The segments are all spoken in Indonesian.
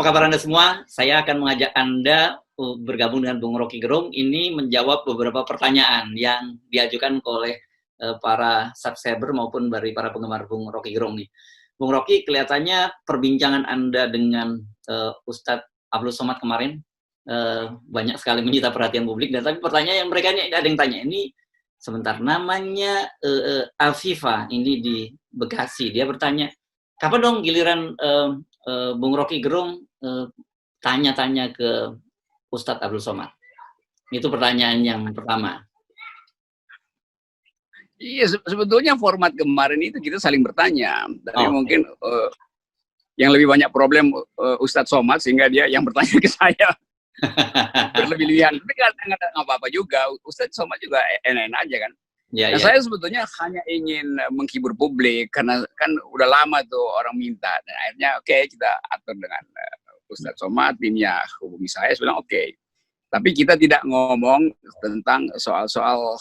kabar Anda semua? Saya akan mengajak Anda bergabung dengan Bung Rocky Gerung ini menjawab beberapa pertanyaan yang diajukan oleh para subscriber maupun dari para penggemar Bung Rocky Gerung nih. Bung Rocky, kelihatannya perbincangan Anda dengan Ustadz Abdul Somad kemarin banyak sekali menyita perhatian publik, dan tapi pertanyaan yang mereka ini ada yang tanya, ini sebentar, namanya Afifa ini di Bekasi, dia bertanya, kapan dong giliran Bung Rocky Gerung tanya-tanya ke Ustadz Abdul Somad? Itu pertanyaan yang pertama. Iya, sebetulnya format kemarin itu kita saling bertanya. Tapi mungkin yang lebih banyak problem Ustadz Somad, sehingga dia yang bertanya ke saya berlebih-lebihan. Tapi nggak apa-apa juga, Ustadz Somad juga enak-enak aja kan. Ya, nah, ya. saya sebetulnya hanya ingin menghibur publik, karena kan udah lama tuh orang minta. Dan akhirnya oke, kita atur dengan Ustadz Somad, timnya hubungi saya bilang oke. Tapi kita tidak ngomong tentang soal-soal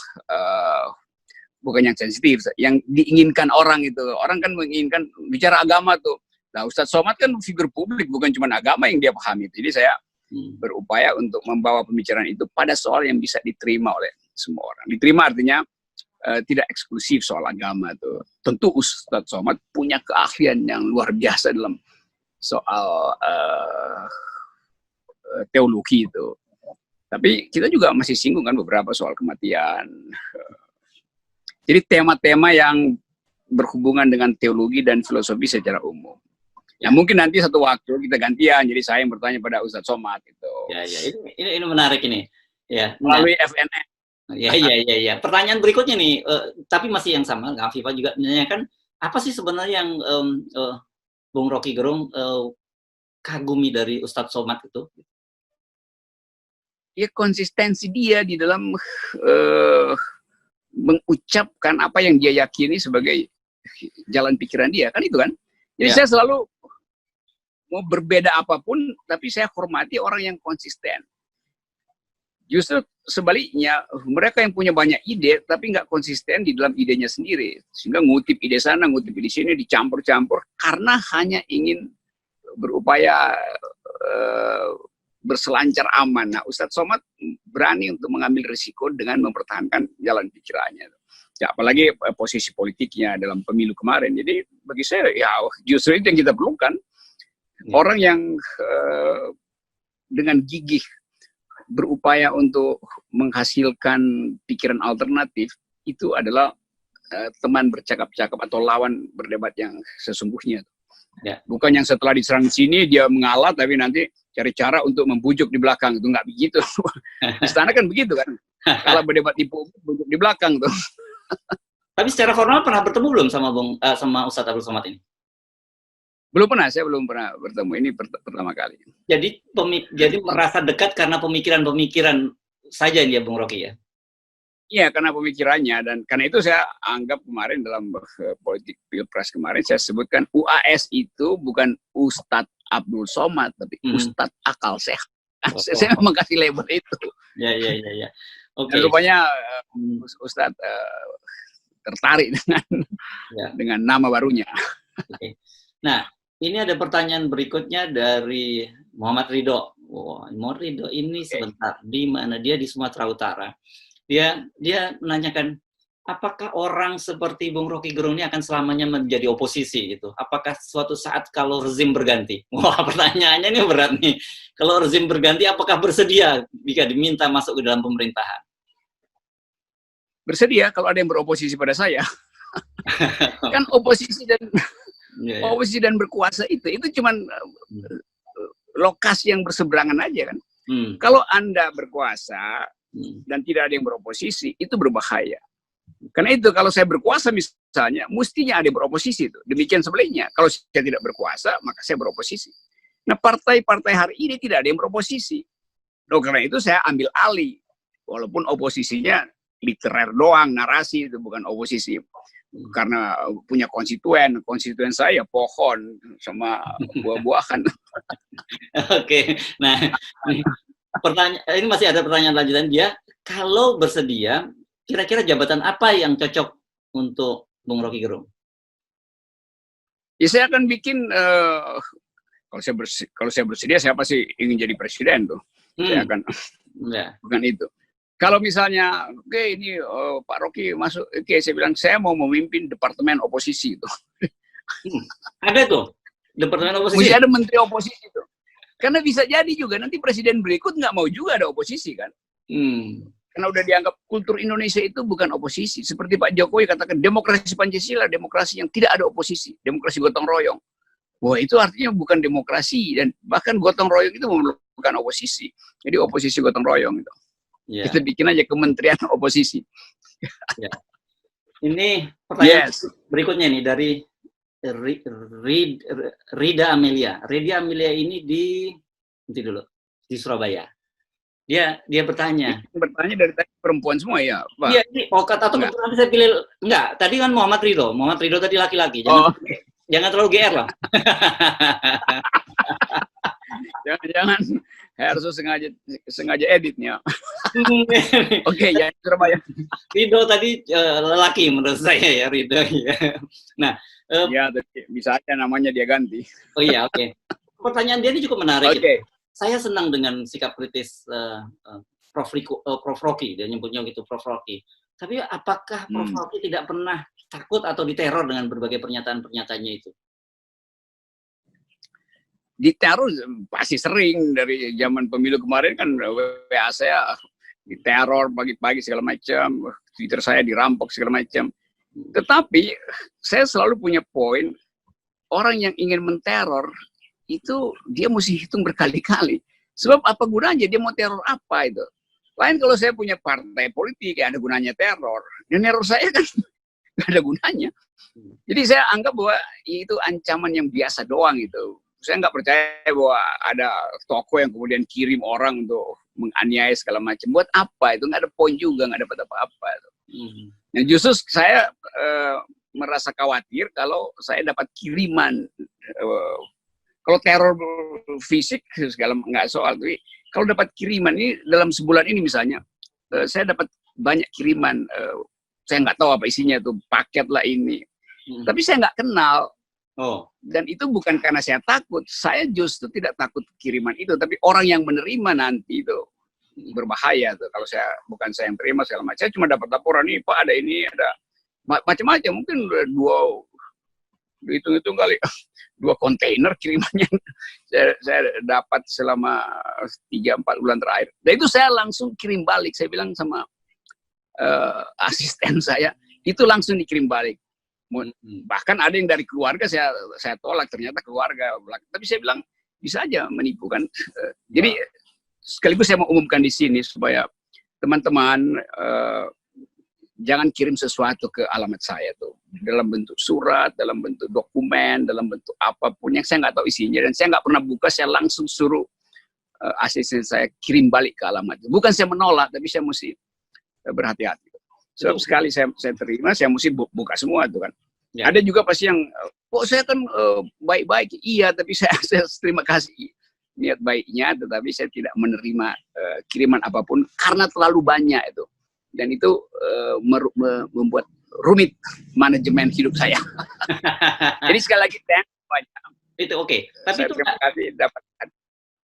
bukan yang sensitif, yang diinginkan orang itu. Orang kan menginginkan bicara agama tuh. Nah, Ustadz Somad kan figur publik, bukan cuma agama yang dia pahami. Jadi saya berupaya untuk membawa pembicaraan itu pada soal yang bisa diterima oleh semua orang. Diterima artinya tidak eksklusif soal agama tuh. Tentu Ustadz Somad punya keahlian yang luar biasa dalam soal teologi itu. Tapi kita juga masih singgung kan beberapa soal kematian. Jadi tema-tema yang berhubungan dengan teologi dan filosofi secara umum. Ya mungkin nanti satu waktu kita gantian, jadi saya yang bertanya pada Ustadz Somad itu. Ya, ya, ini menarik ini. Ya, melalui FNN. Ya. Pertanyaan berikutnya nih, tapi masih yang sama, Kak Afifa juga menanyakan, apa sih sebenarnya yang Bung Rocky Gerung kagumi dari Ustadz Somad itu? Ya konsistensi dia di dalam mengucapkan apa yang dia yakini sebagai jalan pikiran dia, kan itu kan. Jadi saya selalu mau berbeda apapun, tapi saya hormati orang yang konsisten. Justru sebaliknya, mereka yang punya banyak ide, tapi nggak konsisten di dalam idenya sendiri. Sehingga ngutip ide sana, ngutip ide sini, dicampur-campur, karena hanya ingin berupaya berselancar aman. Nah, Ustadz Somad berani untuk mengambil risiko dengan mempertahankan jalan pikirannya. Ya, apalagi posisi politiknya dalam pemilu kemarin. Jadi bagi saya, ya justru itu yang kita perlukan. Orang yang dengan gigih berupaya untuk menghasilkan pikiran alternatif, itu adalah teman bercakap-cakap atau lawan berdebat yang sesungguhnya. Ya. Bukan yang setelah diserang di sini dia mengalah, tapi nanti cari cara untuk membujuk di belakang. Itu nggak begitu. Istana kan begitu kan. Kalau berdebat di publik, bujuk di belakang tuh. Tapi secara formal pernah bertemu belum sama Ustadz Abdul Somad ini? Belum pernah, saya belum pernah bertemu. Ini pertama kali. Jadi merasa dekat karena pemikiran saja dia, Bung Rocky ya? Iya, karena pemikirannya, dan karena itu saya anggap kemarin dalam politik pilpres kemarin saya sebutkan UAS itu bukan Ustadz Abdul Somad, tapi Ustadz Akal Sehat. Saya memang kasih label itu. Ya. Okay. Dan rupanya Ustadz tertarik dengan nama barunya. Okay. Nah, ini ada pertanyaan berikutnya dari Muhammad Ridho. Muhammad Ridho ini sebentar, di mana dia? Di Sumatera Utara. Dia menanyakan, apakah orang seperti Bung Rocky Gerung ini akan selamanya menjadi oposisi gitu? Apakah suatu saat kalau rezim berganti? Wah, pertanyaannya ini berat nih. Kalau rezim berganti, apakah bersedia jika diminta masuk ke dalam pemerintahan? Bersedia kalau ada yang beroposisi pada saya. Kan oposisi dan berkuasa itu cuman lokasi yang berseberangan aja kan. Kalau Anda berkuasa dan tidak ada yang beroposisi, itu berbahaya. Karena itu kalau saya berkuasa misalnya, mestinya ada yang beroposisi itu. Demikian sebaliknya, kalau saya tidak berkuasa, maka saya beroposisi. Nah, partai-partai hari ini tidak ada yang beroposisi. Karena itu saya ambil alih. Walaupun oposisinya literer doang, narasi, itu bukan oposisi. Karena punya konstituen saya pohon sama buah-buahan. Oke, nah ini masih ada pertanyaan lanjutan dia. Kalau bersedia, kira-kira jabatan apa yang cocok untuk Bung Rocky Gerung? Ya saya akan bikin Kalau saya bersedia, saya pasti ingin jadi presiden tuh. Saya akan bukan itu. Kalau misalnya, oke, ini Pak Rocky masuk, oke, saya bilang saya mau memimpin departemen oposisi itu. Ada tuh departemen oposisi. Mesti ada menteri oposisi tuh. Karena bisa jadi juga nanti presiden berikut nggak mau juga ada oposisi kan. Karena udah dianggap kultur Indonesia itu bukan oposisi. Seperti Pak Jokowi katakan demokrasi Pancasila, demokrasi yang tidak ada oposisi, demokrasi gotong royong. Wah, itu artinya bukan demokrasi, dan bahkan gotong royong itu bukan oposisi. Jadi oposisi gotong royong itu. Kita bikin aja kementerian oposisi. Ini pertanyaan berikutnya nih dari Rida Amelia. Rida Amelia ini di Surabaya. Dia bertanya. Bertanya dari tadi perempuan semua ya, Pak? Iya, ini kata atau nanti saya pilih enggak. Tadi kan Muhammad Ridho. Muhammad Ridho tadi laki-laki. Jangan terlalu GR lah. Jangan harus sengaja editnya. Oke, ya Surabaya. Ridho tadi lelaki menurut saya ya, Ridho ya. Nah, ya bisa aja namanya dia ganti. Oh iya, oke. Pertanyaan dia ini cukup menarik. Gitu. Saya senang dengan sikap kritis Prof. Rocky, dia nyebutnya gitu, Prof. Rocky. Tapi apakah Prof. Rocky tidak pernah takut atau diteror dengan berbagai pernyataan-pernyataannya itu? Diteror pasti sering. Dari zaman pemilu kemarin kan WA saya diteror pagi-pagi segala macam, Twitter saya dirampok segala macam. Tetapi saya selalu punya poin, orang yang ingin menteror itu dia mesti hitung berkali-kali. Sebab apa gunanya dia mau teror apa itu? Lain kalau saya punya partai politik, ya ada gunanya teror. Dan teror saya kan nggak ada gunanya. Jadi saya anggap bahwa itu ancaman yang biasa doang gitu. Saya nggak percaya bahwa ada tokoh yang kemudian kirim orang untuk menganiaya segala macam. Buat apa itu? Nggak ada poin juga, nggak dapat apa-apa. Nah, justru saya merasa khawatir kalau saya dapat kiriman. Kalau teror fisik segala nggak soal, tapi kalau dapat kiriman ini dalam sebulan ini misalnya, saya dapat banyak kiriman. Saya nggak tahu apa isinya tuh, paket lah ini. Tapi saya nggak kenal. Dan itu bukan karena saya takut. Saya justru tidak takut kiriman itu, tapi orang yang menerima nanti itu berbahaya tuh. Kalau bukan saya yang terima segala macam, saya cuma dapat laporan nih, Pak ada ini, ada macam-macam. Mungkin hitung-hitung kali 2 kontainer kirimannya saya dapat selama 3-4 bulan terakhir. Dan itu saya langsung kirim balik. Saya bilang sama asisten saya, itu langsung dikirim balik. Bahkan ada yang dari keluarga saya tolak, ternyata keluarga. Tapi saya bilang bisa aja menipu kan. Jadi sekaligus saya mau umumkan di sini supaya teman-teman jangan kirim sesuatu ke alamat saya tuh dalam bentuk surat, dalam bentuk dokumen, dalam bentuk apapun yang saya nggak tahu isinya, dan saya nggak pernah buka. Saya langsung suruh asisten saya kirim balik ke alamat. Bukan saya menolak, tapi saya mesti berhati-hati. Sebab sekali saya terima, saya mesti buka semua tuh kan. Ada juga pasti yang kok saya kan baik-baik, iya, tapi saya terima kasih niat baiknya, tetapi saya tidak menerima kiriman apapun karena terlalu banyak itu. Dan itu membuat rumit manajemen hidup saya. Jadi sekali lagi itu oke. Tapi itu terima kasih dapat.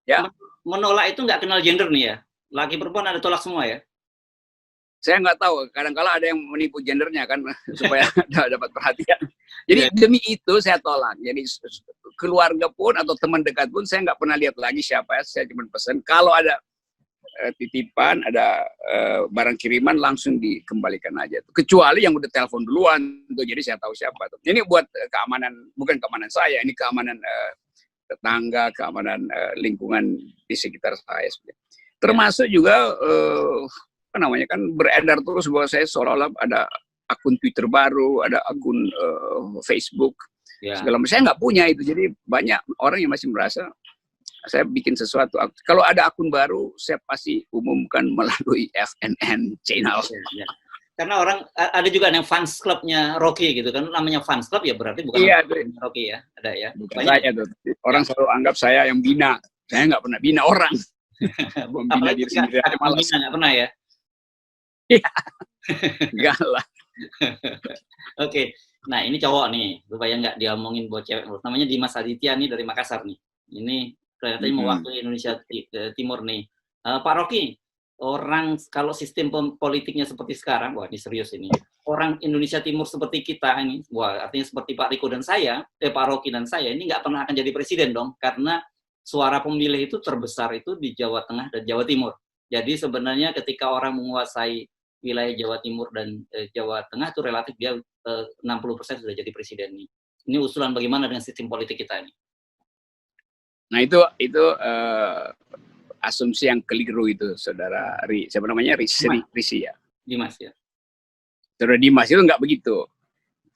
Ya. Menolak itu nggak kenal gender nih ya. Laki perempuan ada tolak semua ya. Saya nggak tahu. Kadang-kala ada yang menipu gendernya kan supaya dapat perhatian. Jadi demi itu saya tolak. Jadi keluarga pun atau teman dekat pun saya nggak pernah lihat lagi siapa. Saya cuma pesan kalau ada titipan, ada barang kiriman langsung dikembalikan aja. Kecuali yang udah telepon duluan, tuh, jadi saya tahu siapa. Tuh. Ini buat keamanan, bukan keamanan saya, ini keamanan tetangga, keamanan lingkungan di sekitar saya. Termasuk juga apa namanya kan beredar terus bahwa saya seolah-olah ada akun Twitter baru, ada akun Facebook, segala macam. Saya nggak punya itu, jadi banyak orang yang masih merasa saya bikin sesuatu. Kalau ada akun baru, saya pasti umumkan melalui FNN channel. Karena orang ada juga yang fans clubnya Rocky gitu kan, namanya fans club ya berarti bukan Rocky ya, ada ya. Bukan saya tuh. Orang selalu anggap saya yang bina. Saya nggak pernah bina orang. Membina diri sendiri aja malas. Nggak pernah ya? Enggak lah. Oke. Nah ini cowok nih, supaya nggak diomongin buat cewek. Namanya Dimas Aditya nih dari Makassar nih. Ini kelihatannya mewakili Indonesia Timur nih. Pak Rocky, orang kalau sistem politiknya seperti sekarang, wah ini serius ini. Orang Indonesia Timur seperti kita ini, wah artinya seperti Pak Riko dan saya, Pak Rocky dan saya, ini nggak pernah akan jadi presiden dong, karena suara pemilih itu terbesar itu di Jawa Tengah dan Jawa Timur. Jadi sebenarnya ketika orang menguasai wilayah Jawa Timur dan Jawa Tengah itu relatif dia 60% sudah jadi presiden nih. Ini usulan bagaimana dengan sistem politik kita ini? Nah itu asumsi yang keliru itu, saudara siapa namanya Risi ya. Dimas ya. Saudara Dimas itu nggak begitu.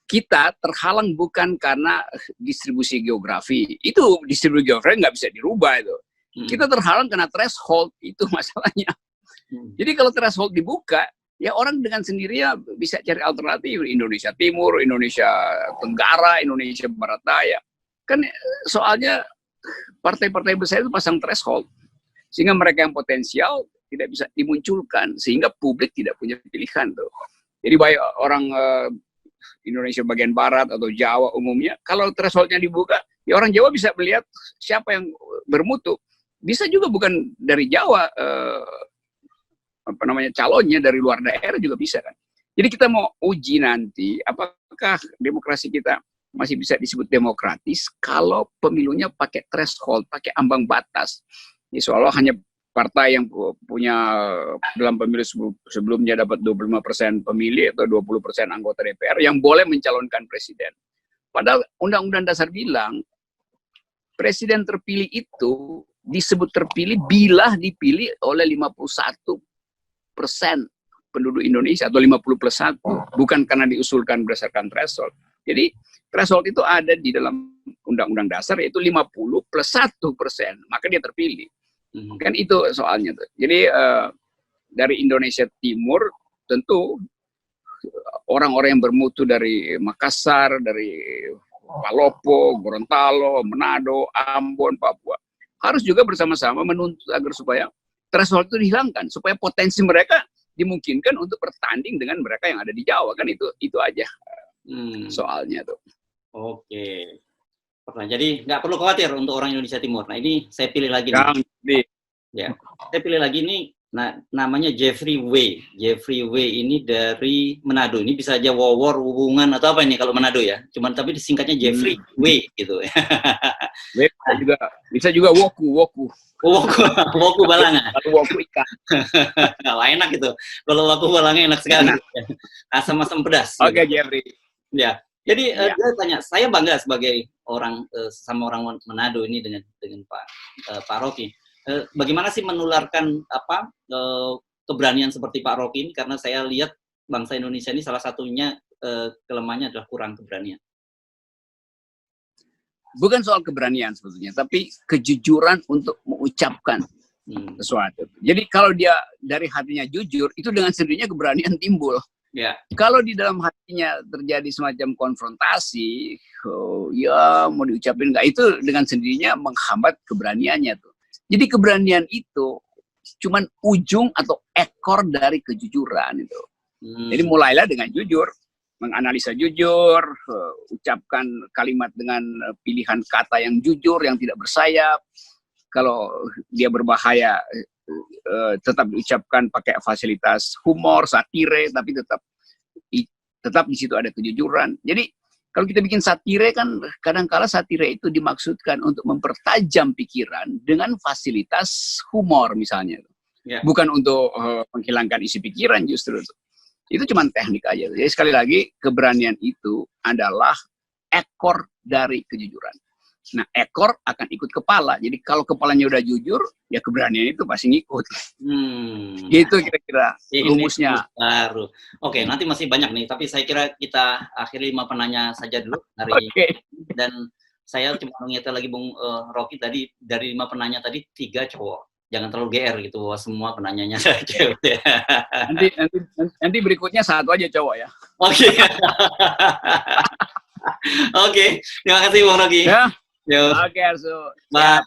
Kita terhalang bukan karena distribusi geografi. Itu distribusi geografi nggak bisa dirubah itu. Kita terhalang karena threshold, itu masalahnya. Jadi kalau threshold dibuka, ya orang dengan sendirinya bisa cari alternatif. Indonesia Timur, Indonesia Tenggara, Indonesia Barat Daya. Kan soalnya partai-partai besar itu pasang threshold. Sehingga mereka yang potensial tidak bisa dimunculkan. Sehingga publik tidak punya pilihan tuh. Jadi baik orang Indonesia bagian barat atau Jawa umumnya, kalau thresholdnya dibuka, ya orang Jawa bisa melihat siapa yang bermutu. Bisa juga bukan dari Jawa, calonnya dari luar daerah juga bisa kan. Jadi kita mau uji nanti, apakah demokrasi kita masih bisa disebut demokratis kalau pemilunya pakai threshold, pakai ambang batas. Ini seolah hanya partai yang punya dalam pemilu sebelumnya dapat 25% pemilih atau 20% anggota DPR yang boleh mencalonkan presiden. Padahal Undang-Undang Dasar bilang presiden terpilih itu disebut terpilih bila dipilih oleh 51% penduduk Indonesia atau 50+1, bukan karena diusulkan berdasarkan threshold. Jadi threshold itu ada di dalam Undang-Undang Dasar, yaitu 50+1%, maka dia terpilih. Kan itu soalnya tuh. Jadi dari Indonesia Timur tentu orang-orang yang bermutu dari Makassar, dari Palopo, Gorontalo, Manado, Ambon, Papua harus juga bersama-sama menuntut agar supaya threshold itu dihilangkan, supaya potensi mereka dimungkinkan untuk bertanding dengan mereka yang ada di Jawa. Kan itu aja soalnya tuh. Oke. Jadi nggak perlu khawatir untuk orang Indonesia Timur. Nah ini saya pilih lagi nih. Ya, saya pilih lagi nih. Nah, namanya Jeffrey W. Jeffrey W ini dari Manado. Ini bisa aja Wawor, hubungan atau apa ini kalau Manado ya. Cuman tapi disingkatnya Jeffrey W gitu. Bisa juga Woku. Woku balanga. Woku ikan. Wah, enak itu. Kalau Woku balanga enak sekali. Asam-asam pedas. Oke, Jeffrey. Ya. Jadi dia tanya, saya bangga sebagai orang sama orang Manado ini dengan Pak Rocky. Bagaimana sih menularkan keberanian seperti Pak Rocky ini? Karena saya lihat bangsa Indonesia ini salah satunya kelemahannya adalah kurang keberanian. Bukan soal keberanian sebetulnya, tapi kejujuran untuk mengucapkan sesuatu. Jadi kalau dia dari hatinya jujur, itu dengan sendirinya keberanian timbul. Ya. Kalau di dalam hatinya terjadi semacam konfrontasi, ya mau diucapin nggak, itu dengan sendirinya menghambat keberaniannya tuh. Jadi keberanian itu cuman ujung atau ekor dari kejujuran itu. Jadi mulailah dengan jujur, menganalisa jujur, ucapkan kalimat dengan pilihan kata yang jujur, yang tidak bersayap. Kalau dia berbahaya, tetap diucapkan pakai fasilitas humor, satire, tapi tetap di situ ada kejujuran. Jadi kalau kita bikin satire kan kadang-kala satire itu dimaksudkan untuk mempertajam pikiran dengan fasilitas humor misalnya. Yeah. Bukan untuk menghilangkan isi pikiran justru. Itu cuma teknik aja. Jadi sekali lagi keberanian itu adalah ekor dari kejujuran. Nah, ekor akan ikut kepala. Jadi kalau kepalanya udah jujur, ya keberanian itu pasti ngikut. Gitu kira-kira rumusnya. Baru. Oke, nanti masih banyak nih. Tapi saya kira kita akhiri 5 penanya saja dulu hari ini. Dan saya cuma mengingatkan lagi Bung Rocky tadi, dari 5 penanya tadi 3 cowok. Jangan terlalu GR gitu, bahwa semua penanyanya cewek. Nanti berikutnya 1 aja cowok ya. Oke. Oke, terima kasih Bung Rocky. Ya. Oke, Arsu. Bye.